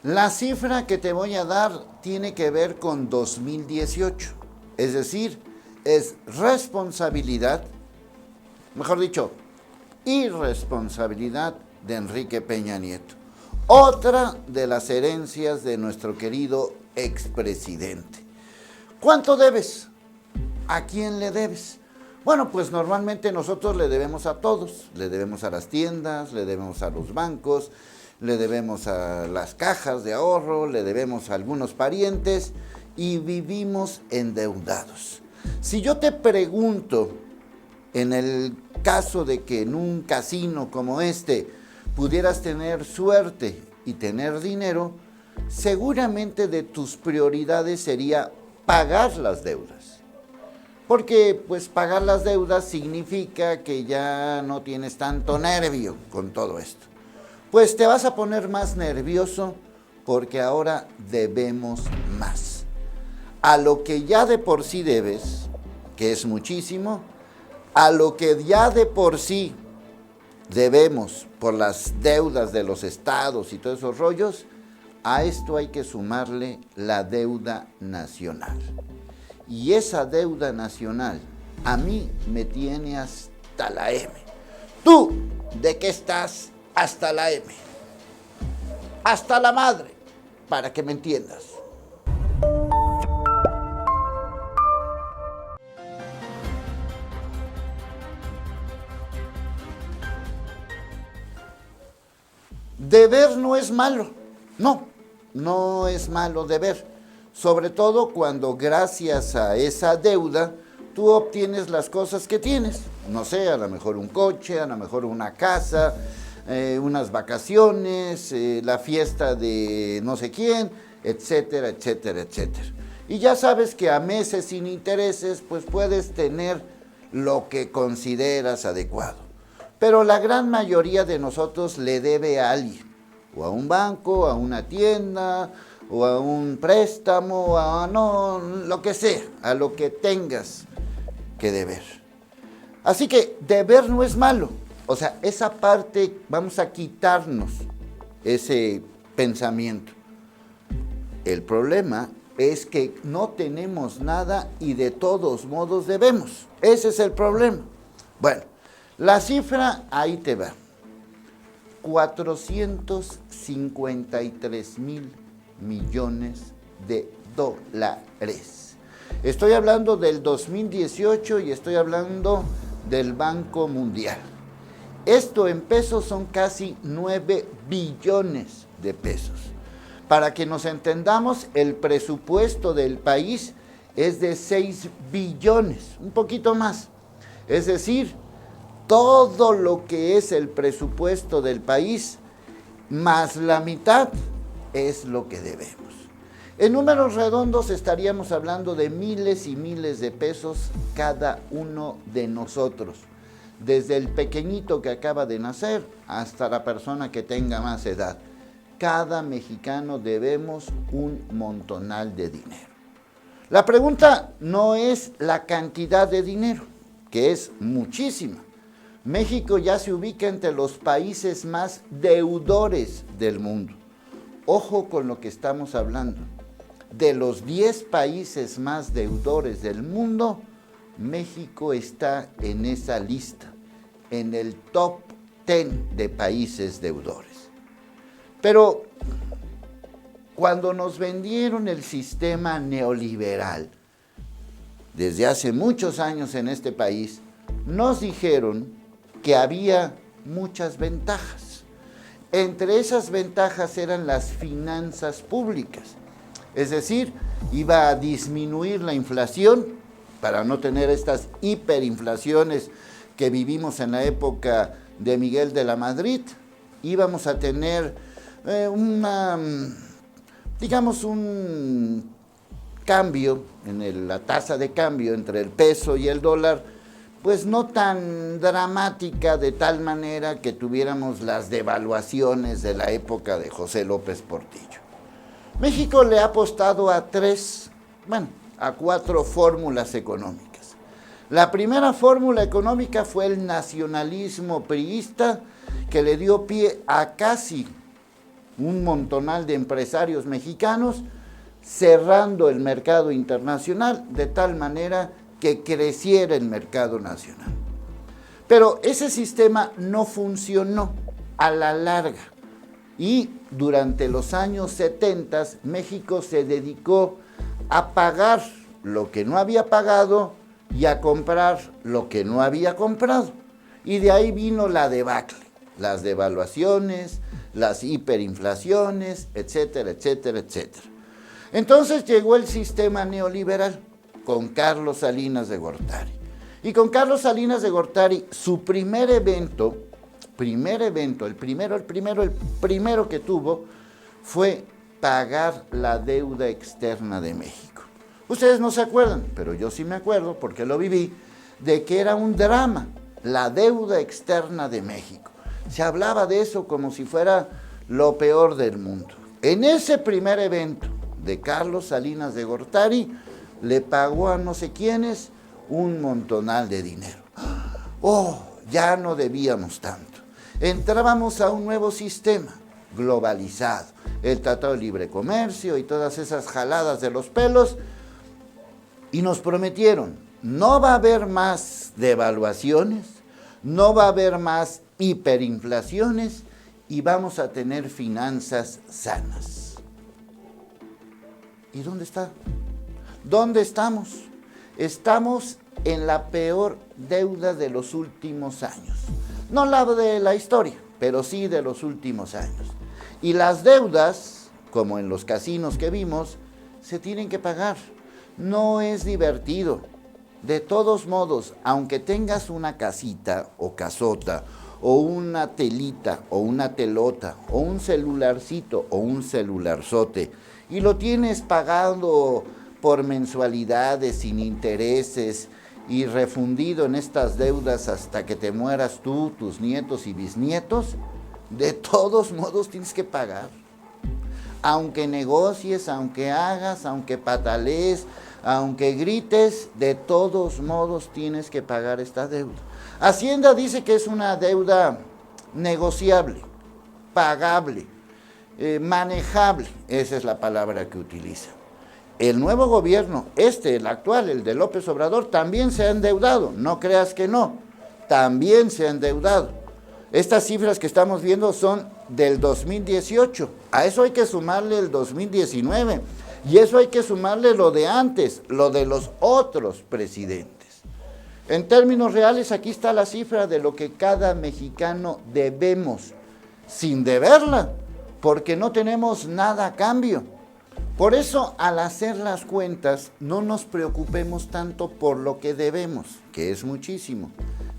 La cifra que te voy a dar tiene que ver con 2018, es decir, es responsabilidad, mejor dicho, irresponsabilidad de Enrique Peña Nieto. Otra de las herencias de nuestro querido expresidente. ¿Cuánto debes? ¿A quién le debes? Bueno, pues normalmente nosotros le debemos a todos, le debemos a las tiendas, le debemos a los bancos, le debemos a las cajas de ahorro, le debemos a algunos parientes y vivimos endeudados. Si yo te pregunto, en el caso de que en un casino como este pudieras tener suerte y tener dinero, seguramente de tus prioridades sería pagar las deudas. Porque pues pagar las deudas significa que ya no tienes tanto nervio con todo esto. Pues te vas a poner más nervioso porque ahora debemos más. A lo que ya de por sí debes, que es muchísimo, a lo que ya de por sí debemos por las deudas de los estados y todos esos rollos, a esto hay que sumarle la deuda nacional. Y esa deuda nacional a mí me tiene hasta la M. ¿Tú de qué estás hasta la M? Hasta la madre, para que me entiendas. Deber no es malo, no es malo deber. Sobre todo cuando gracias a esa deuda tú obtienes las cosas que tienes. No sé, a lo mejor un coche, a lo mejor una casa, unas vacaciones, la fiesta de no sé quién, etcétera, etcétera, etcétera. Y ya sabes que a meses sin intereses pues puedes tener lo que consideras adecuado. Pero la gran mayoría de nosotros le debe a alguien, o a un banco, a una tienda, o a un préstamo, lo que sea, a lo que tengas que deber. Así que deber no es malo, o sea, esa parte vamos a quitarnos ese pensamiento. El problema es que no tenemos nada y de todos modos debemos, ese es el problema. Bueno, la cifra ahí te va, 453,000 millones de dólares. Estoy hablando del 2018 y estoy hablando del Banco Mundial. Esto en pesos son casi 9 billones de pesos. Para que nos entendamos, el presupuesto del país es de 6 billones, un poquito más. Es decir, todo lo que es el presupuesto del país, más la mitad, es lo que debemos. En números redondos estaríamos hablando de miles y miles de pesos cada uno de nosotros, desde el pequeñito que acaba de nacer hasta la persona que tenga más edad. Cada mexicano debemos un montonal de dinero. La pregunta no es la cantidad de dinero, que es muchísima. México ya se ubica entre los países más deudores del mundo. Ojo con lo que estamos hablando. De los 10 países más deudores del mundo, México está en esa lista, en el top 10 de países deudores. Pero cuando nos vendieron el sistema neoliberal, desde hace muchos años en este país, nos dijeron que había muchas ventajas. Entre esas ventajas eran las finanzas públicas. Es decir, iba a disminuir la inflación para no tener estas hiperinflaciones que vivimos en la época de Miguel de la Madrid. Íbamos a tener un cambio en la tasa de cambio entre el peso y el dólar, pues no tan dramática, de tal manera que tuviéramos las devaluaciones de la época de José López Portillo. México le ha apostado a 4 fórmulas económicas. La primera fórmula económica fue el nacionalismo priista, que le dio pie a casi un montonal de empresarios mexicanos, cerrando el mercado internacional de tal manera que creciera el mercado nacional. Pero ese sistema no funcionó a la larga y durante los años 70 México se dedicó a pagar lo que no había pagado y a comprar lo que no había comprado. Y de ahí vino la debacle, las devaluaciones, las hiperinflaciones, etcétera, etcétera, etcétera. Entonces llegó el sistema neoliberal con Carlos Salinas de Gortari. Y con Carlos Salinas de Gortari, su primer evento, el primero que tuvo, fue pagar la deuda externa de México. Ustedes no se acuerdan, pero yo sí me acuerdo, porque lo viví, de que era un drama, la deuda externa de México. Se hablaba de eso como si fuera lo peor del mundo. En ese primer evento de Carlos Salinas de Gortari, le pagó a no sé quiénes un montonal de dinero. ¡Oh! Ya no debíamos tanto. Entrábamos a un nuevo sistema globalizado, el Tratado de Libre Comercio y todas esas jaladas de los pelos, y nos prometieron, no va a haber más devaluaciones, no va a haber más hiperinflaciones y vamos a tener finanzas sanas. ¿Y dónde está? ¿Dónde estamos? Estamos en la peor deuda de los últimos años. No la de la historia, pero sí de los últimos años. Y las deudas, como en los casinos que vimos, se tienen que pagar. No es divertido. De todos modos, aunque tengas una casita o casota, o una telita, o una telota, o un celularcito, o un celularzote, y lo tienes pagando por mensualidades, sin intereses, y refundido en estas deudas hasta que te mueras tú, tus nietos y bisnietos, de todos modos tienes que pagar. Aunque negocies, aunque hagas, aunque patalees, aunque grites, de todos modos tienes que pagar esta deuda. Hacienda dice que es una deuda negociable, pagable, manejable, esa es la palabra que utiliza. El nuevo gobierno, el actual, el de López Obrador, también se ha endeudado, no creas que no, también se ha endeudado. Estas cifras que estamos viendo son del 2018, a eso hay que sumarle el 2019, y eso hay que sumarle lo de antes, lo de los otros presidentes. En términos reales, aquí está la cifra de lo que cada mexicano debemos, sin deberla, porque no tenemos nada a cambio. Por eso, al hacer las cuentas, no nos preocupemos tanto por lo que debemos, que es muchísimo,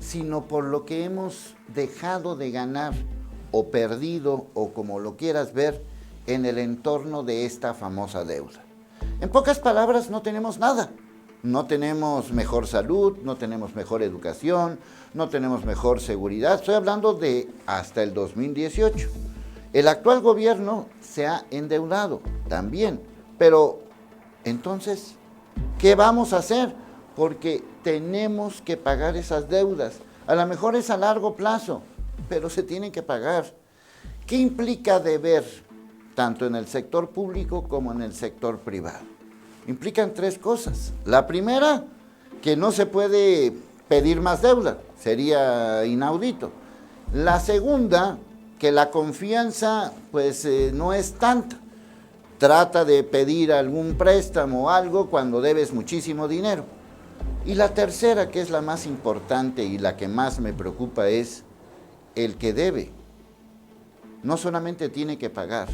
sino por lo que hemos dejado de ganar o perdido, o como lo quieras ver, en el entorno de esta famosa deuda. En pocas palabras, no tenemos nada. No tenemos mejor salud, no tenemos mejor educación, no tenemos mejor seguridad. Estoy hablando de hasta el 2018. El actual gobierno se ha endeudado también, pero entonces, ¿qué vamos a hacer? Porque tenemos que pagar esas deudas. A lo mejor es a largo plazo, pero se tienen que pagar. ¿Qué implica deber tanto en el sector público como en el sector privado? Implican tres cosas. La primera, que no se puede pedir más deuda, sería inaudito. La segunda, que la confianza pues no es tanta. Trata de pedir algún préstamo o algo cuando debes muchísimo dinero. Y la tercera, que es la más importante y la que más me preocupa, es el que debe. No solamente tiene que pagar,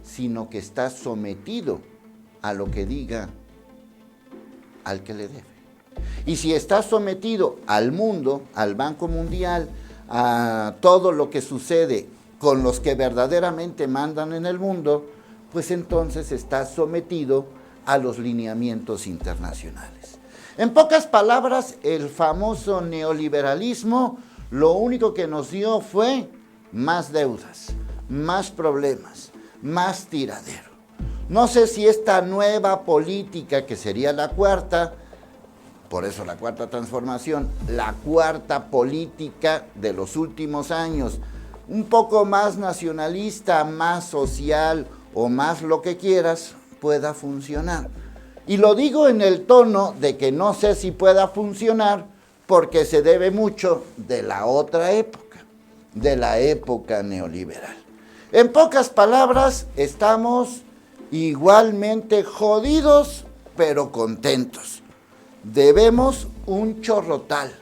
sino que está sometido a lo que diga al que le debe. Y si está sometido al mundo, al Banco Mundial, a todo lo que sucede con los que verdaderamente mandan en el mundo, pues entonces está sometido a los lineamientos internacionales. En pocas palabras, el famoso neoliberalismo lo único que nos dio fue más deudas, más problemas, más tiradero. No sé si esta nueva política, que sería la cuarta, por eso la cuarta transformación, la cuarta política de los últimos años, un poco más nacionalista, más social o más lo que quieras, pueda funcionar. Y lo digo en el tono de que no sé si pueda funcionar porque se debe mucho de la otra época, de la época neoliberal. En pocas palabras, estamos igualmente jodidos, pero contentos. Debemos un chorrotal,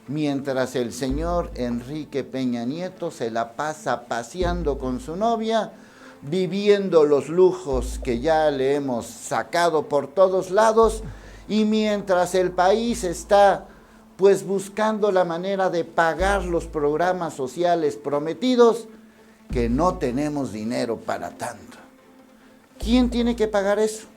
mientras el señor Enrique Peña Nieto se la pasa paseando con su novia, viviendo los lujos que ya le hemos sacado por todos lados, y mientras el país está pues buscando la manera de pagar los programas sociales prometidos, que no tenemos dinero para tanto. ¿Quién tiene que pagar eso?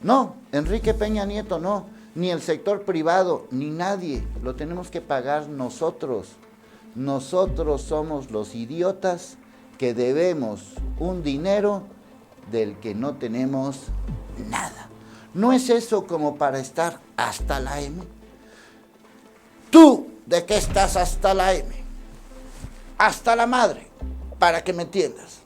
No, Enrique Peña Nieto no, ni el sector privado, ni nadie. Lo tenemos que pagar nosotros. Nosotros somos los idiotas que debemos un dinero del que no tenemos nada. ¿No es eso como para estar hasta la M? ¿Tú de qué estás hasta la M? Hasta la madre, para que me entiendas.